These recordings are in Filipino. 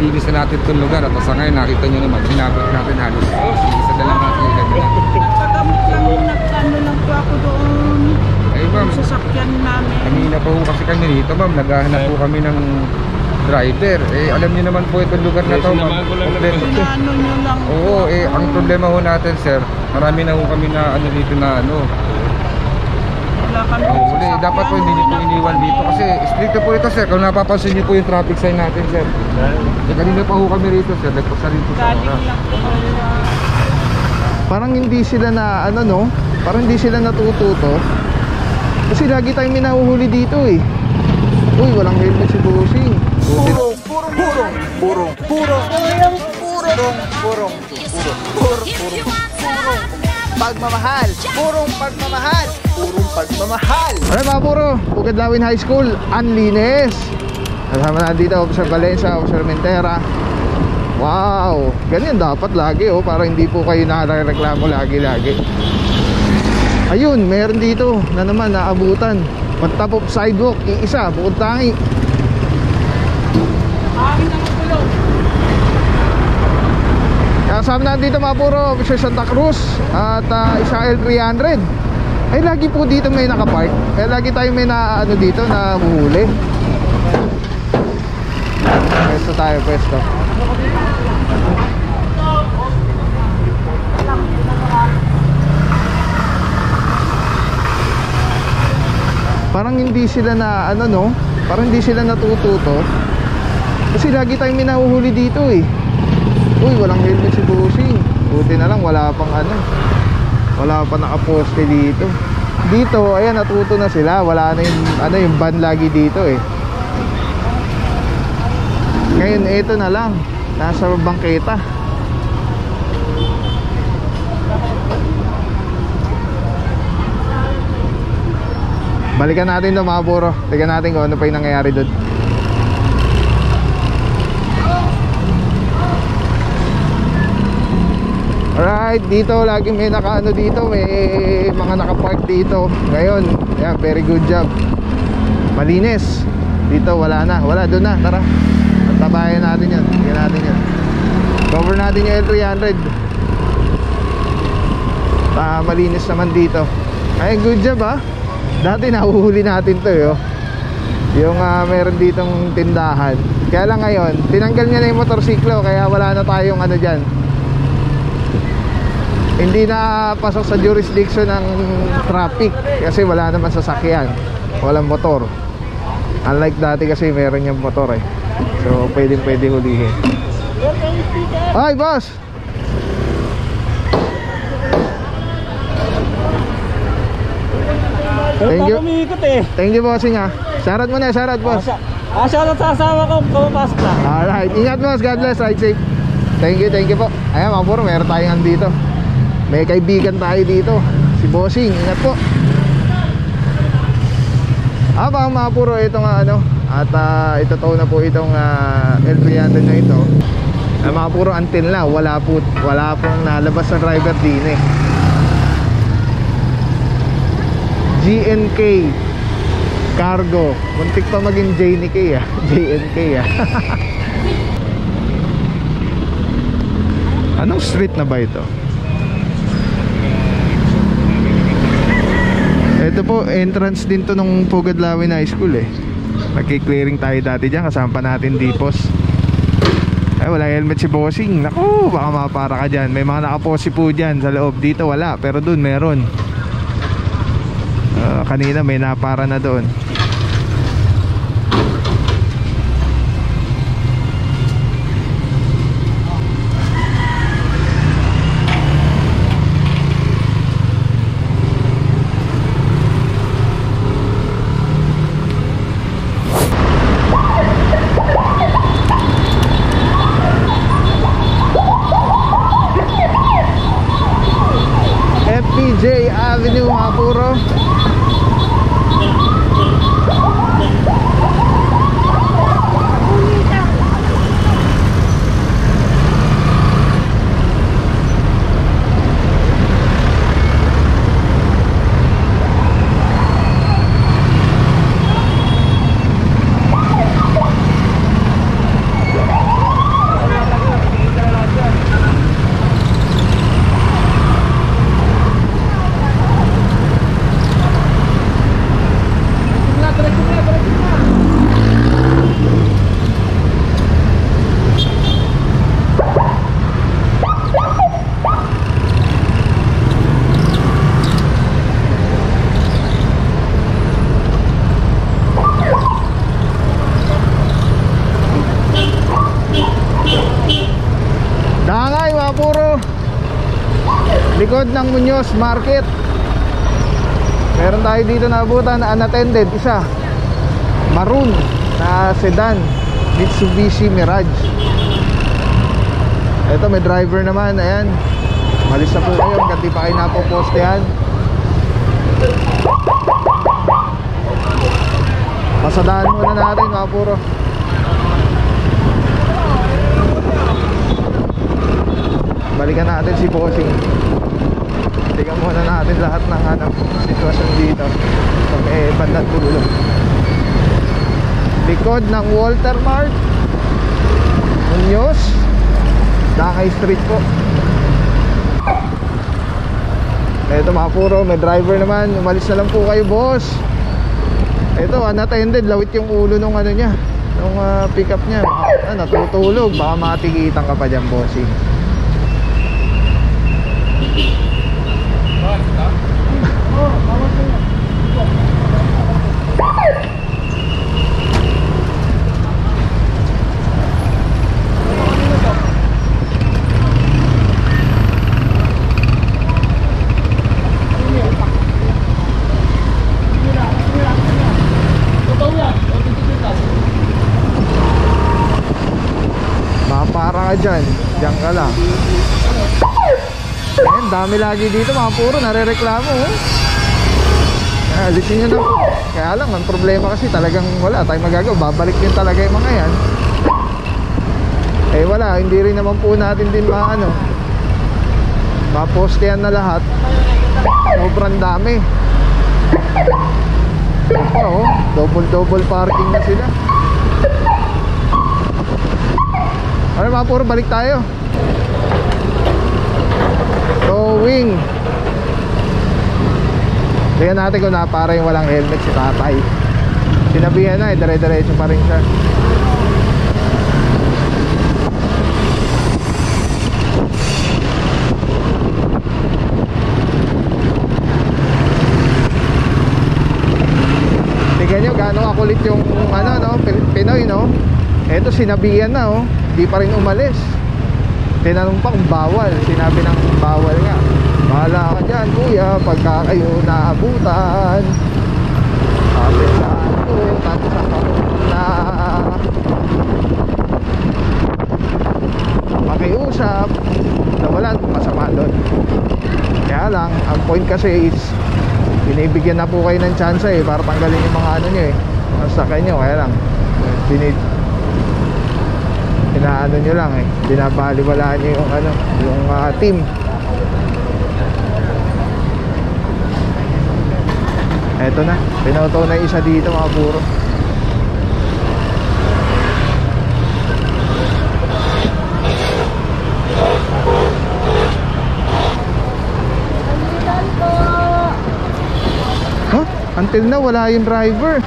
nilinis na natin itong lugar. At sa ngayon nakita nyo naman, sinabot natin halos isa na lang natin ilan na. Nagpagamit lang yung nagkano lang po ako doon. Ay ma'am, sasakyan namin. kanina pa po kasi kami dito ma'am, naghahanap po kami ng driver. Alam niyo naman po itong lugar na to ma'am. Ano nyo lang. Oo, ang problema ho natin sir, marami na ho kami na ano dito na ano. Wala kami Uli, dapat po hindi niyo po iniwan dito kasi stricto po ito sir. Kung napapansin niyo po yung traffic sign natin sir. Kanina pa ho kami rito sir, nagpasa rin po sa oras. Parang hindi sila na ano no, parang hindi sila natututo. Kasi lagi tayong minahuhuli dito eh. Uy, walang helmet si Bossing. Pagmamahal, purong pagmamahal, purong pagmamahal. Alright mga puro, Bukidlawin High School, ang linis. Kasama na dito, Officer Valencia, Officer Mentera. Wow, ganyan dapat lagi oh, para hindi po kayo nakareklamo lagi-lagi. Ayun, meron dito na naman naabutan. On top of sidewalk, iisa, bukod tangi. Kasama na dito mga puro, Officer Santa Cruz at isa L300. Ay lagi po dito may nakapark. Kaya lagi tayo may na ano dito na huhuli. Pwesto tayo, pwesto. Parang hindi sila na ano no, parang hindi sila natututo. Kasi lagi tayong minahuhuli dito eh. Uy, walang helmet si Bossing. Buti na lang wala pang ano, wala pa nakaposte dito. Dito, ayan, natuto na sila. Wala na yung ano, yung van lagi dito eh. Ngayon ito na lang, nasa bangketa. Balikan natin ito mga puro. Tignan natin kung ano pa yung nangyayari doon. Alright, dito lagi may nakaano dito, may mga nakapark dito. Ngayon, yeah, very good job. Malinis. Dito wala na, wala doon na, tara. Tabayan natin yan, tignan natin yan. Cover natin yung L300. Malinis naman dito. Ay, good job ha. Dati nahuhuli natin to yo. Yung meron ditong tindahan. Kaya lang ngayon, tinanggal niya na yung motorsiklo. Kaya wala na tayong ano dyan. Hindi na pasok sa jurisdiction ng traffic. Kasi wala naman sasakyan, walang motor. Unlike dati kasi meron yung motor eh. So pwede hulihin. Ay boss, thank you. Thank you bossing ha. Shoutout mo na, shoutout boss. Shoutout sa asawa ko, pumapasok na. Alright, ingat boss, God bless, ride safe. Thank you po. Ayan mga puro, meron tayong andito. May kaibigan tayo dito, si Bossing, ingat po. Baka mga puro, itong ano. At itotow na po itong L300 na ito. Mga puro until na, wala pong nalabas sa driver din eh. GNK Cargo. Muntik pa maging JNK ah. JNK ah. Anong street na ba ito? Ito po, entrance din to nung Bukidlawin High School eh. Magki-clearing tayo dati dyan, kasama natin Dipos. Ay, wala helmet si Bossing. Naku, baka mapara ka dyan. May mga nakaposi po dyan sa loob. Dito wala, pero dun meron. Kanina may napara na doon. FPJ Avenue mga puro. Likod ng Muñoz Market. Meron tayo dito na abutan na unattended, isa. Maroon na sedan, Mitsubishi Mirage. Ito may driver naman, ayan. Malis na po kayo, hanggang di pa kayo napopostehan. Pasadaan muna natin mga puro. Balikan natin si Bossing. Tingnan muna natin lahat ng sitwasyon dito sa may bandang dulo. Likod ng Walter Mart, Muñoz, Dakay Street po. Ito mga puro, may driver naman. Umalis na lang po kayo, boss. Ito, unattended. Lawit yung ulo nung niya, nung pick up niya. Natutulog. Baka matigitan ka pa dyan, bossing. Para ka dyan, dyan ka lang. Ayan, dami lagi dito mga puro, nare-reklamo. Alisin nyo na. Kaya lang, ang problema kasi talagang wala tayong magagawa. Babalik din talaga yung mga yan. Eh wala, hindi rin naman po natin din mapostehan na lahat. Sobrang dami. Oh, double parking na sila. Ano mga puro, balik tayo. Towing. Tingnan natin kung para yung walang helmet si tatay. Sinabihan na dire-diretso pa rin siya. Tingnan nyo gaano kakulit yung Pinoy, no? Eto, sinabihan na, oh. Di pa rin umalis. Tinanong pa kung bawal. Sinabi ng bawal nga. Bahala ka dyan, kuya, pagka kayo naabutan. Sabi sa tapos ang na makiusap na wala masama doon. Kaya lang, ang point kasi is binibigyan na po kayo ng chance para tanggalin yung mga nyo masakay nyo. Kaya lang inaano nyo lang binabaliwalaan nyo yung team. Eto na, pinoto na isa dito mga puro. Huh? Until na wala yung driver.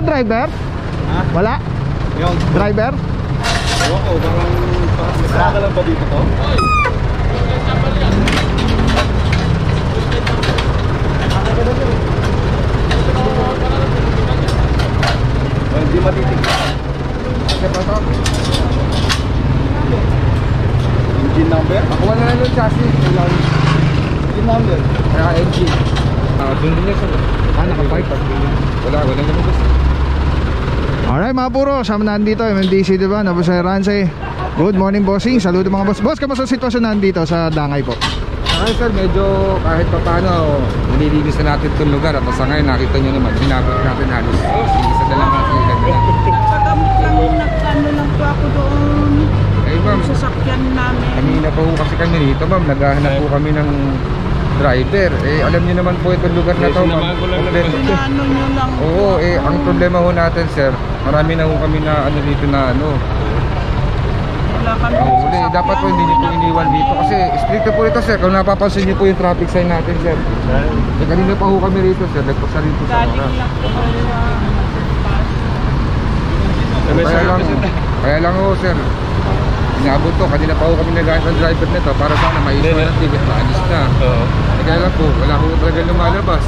Driver? Ha? Wala? Yung driver? Ewan ko, parang ka lang ba dito to? Hindi matitignan. Kasi pa to? Engine number? Nakuha na lang yung chassis. Engine number? Kaya engine. Doon din niya sa nakapark. Wala naman gusto. Alright mga puro, sama na nandito MMDC, diba? Nabusay Ranse. Good morning, bossing. Saludo mga boss. Boss, kamusta sitwasyon nandito sa Dangay po? Okay sir, medyo kahit pa paano nililinis na natin itong lugar. At sa ngayon nakita nyo naman, sinabot natin halos. Isa na lang natin yung ganda. Nagpagamot lang, nagkano lang po ako doon. Ay ma'am, Sa sasakyan namin. kanina pa po kasi kami dito ma'am, naghahanap po kami ng driver. Alam niyo naman po itong lugar na to ma'am. Ano nyo lang po. Oo, ang problema ho natin sir, marami na ho kami na dito na Wala kami huli. Dapat po hindi niyo po iniwan dito kasi stricto po ito sir. Kung napapansin niyo po yung traffic sign natin sir. Kanina pa ho kami rito sir, nagpasa rin po sa galing oras. lang po Kaya lang ho sir, Inabot to, kanina pa ho kami nag-aantay ng driver nito para sana maisip ng ticket, maalis na. Kaya lang po, wala ko talaga lumalabas.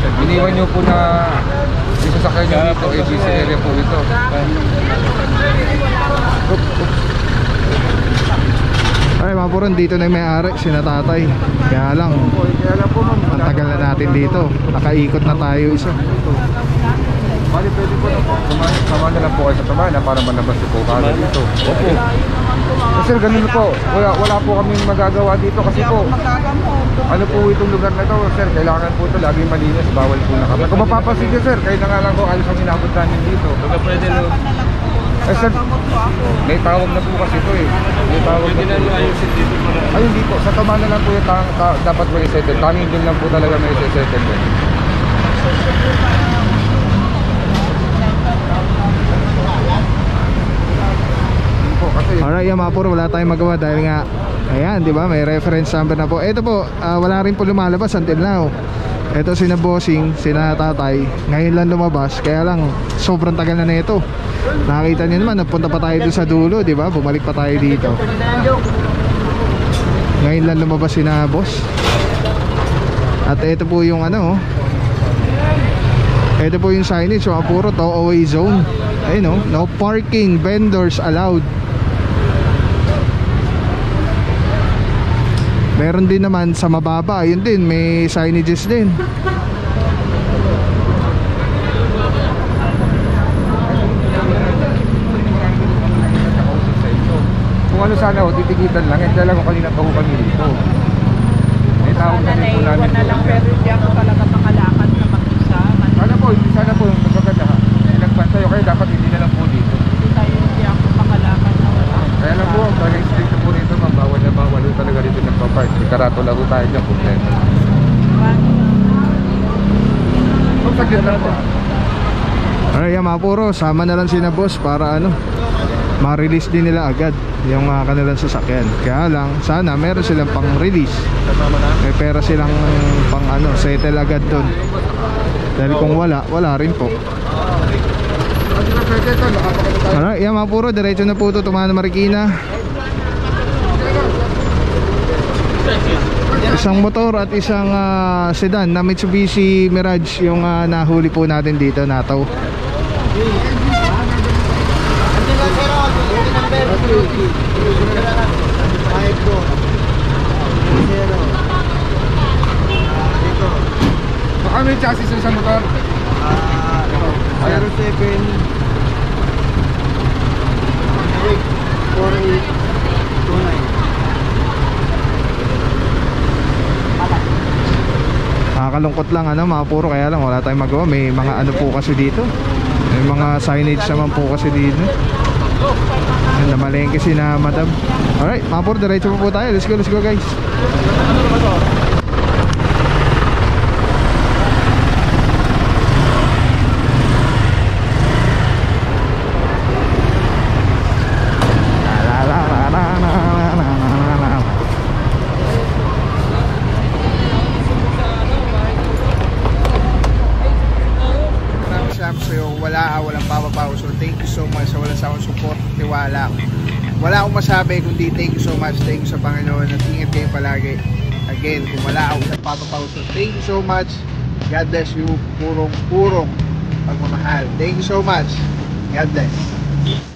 Iniwan nyo po na yung sasakyan nyo dito, ABC area po ito. Ay mga puron, dito na yung may-ari, sinatatay. Kaya lang po ma'am, ang tagal na natin dito. Nakaikot na tayo isa. bali pwede po na po. Sama na lang po kayo sa Tamana para malabas po kala dito. Opo. Sir, ganun po. Wala po kami magagawa dito kasi po. Ano po itong lugar na ito, sir? Kailangan po ito laging malinis. Bawal po na kami. Kung mapapansin niyo, sir, kayo na nga lang po alis ang inabot namin dito. Baka pwede no. Eh sir, may tawag na po kasi ito eh. May tawag na po ito. Ayun dito, sa Tamana lang po yung dapat po i-settle. Tanging din lang po talaga may i-settle. Alright, yung mga puro, wala tayong magawa dahil nga, ayan, di ba, may reference number na po. Ito po, wala rin po lumalabas until now. Ito sina bossing, sina tatay, ngayon lang lumabas, kaya lang sobrang tagal na nito. Nakita niyo naman, napunta pa tayo doon sa dulo, di ba? Bumalik pa tayo dito. Ngayon lang lumabas sina boss. At ito po yung ano, ito po yung signage, mga puro to away zone. Ayun, no parking, vendors allowed. Meron din naman sa mababa, yun din, may signages din. Kung ano sana ho, titigitan lang. Kaya lang ko kanina pa ho kami dito. May tawag na rin po namin na lang, pero hindi ako talaga makalakad na mag-isa. Sana po yung maganda ha. Nagpantayo kayo, dapat hindi na lang po dito. Hindi ako makalakad na wala. Kaya lang po, talagang strict po rito, ma'am. Bawal na bawal ho talaga rito nagpapark. Ikarato lang ho tayo dyan, kompleto. Kung saglit lang po. Alright, yan mga puro, sama na lang sina boss para ano, ma-release din nila agad yung kanilang sasakyan. Kaya lang, sana meron silang pang-release. May pera silang pang ano, settle agad doon. Dahil kung wala rin po. Alright, yan mga puro, diretso na po ito, Tumana Marikina. Isang motor at isang sedan na Mitsubishi Mirage yung nahuli po natin dito, nataw. Ano yung chassis sa isang motor? Aero 7 Nakakalungkot lang ano mga puro, kaya lang wala tayong magawa. May mga ano po kasi dito, may mga signage naman po kasi dito. Namalengke si na madam. Alright mga puro, diretso po tayo. Let's go guys. Walang papapaw. So thank you so much sa walang sawang support, tiwala. Wala akong masabi kundi thank you so much. Thank you sa Panginoon at ingat kayo palagi. Again, kung wala akong papapaw, so thank you so much. God bless you. Purong pagmamahal. Thank you so much. God bless.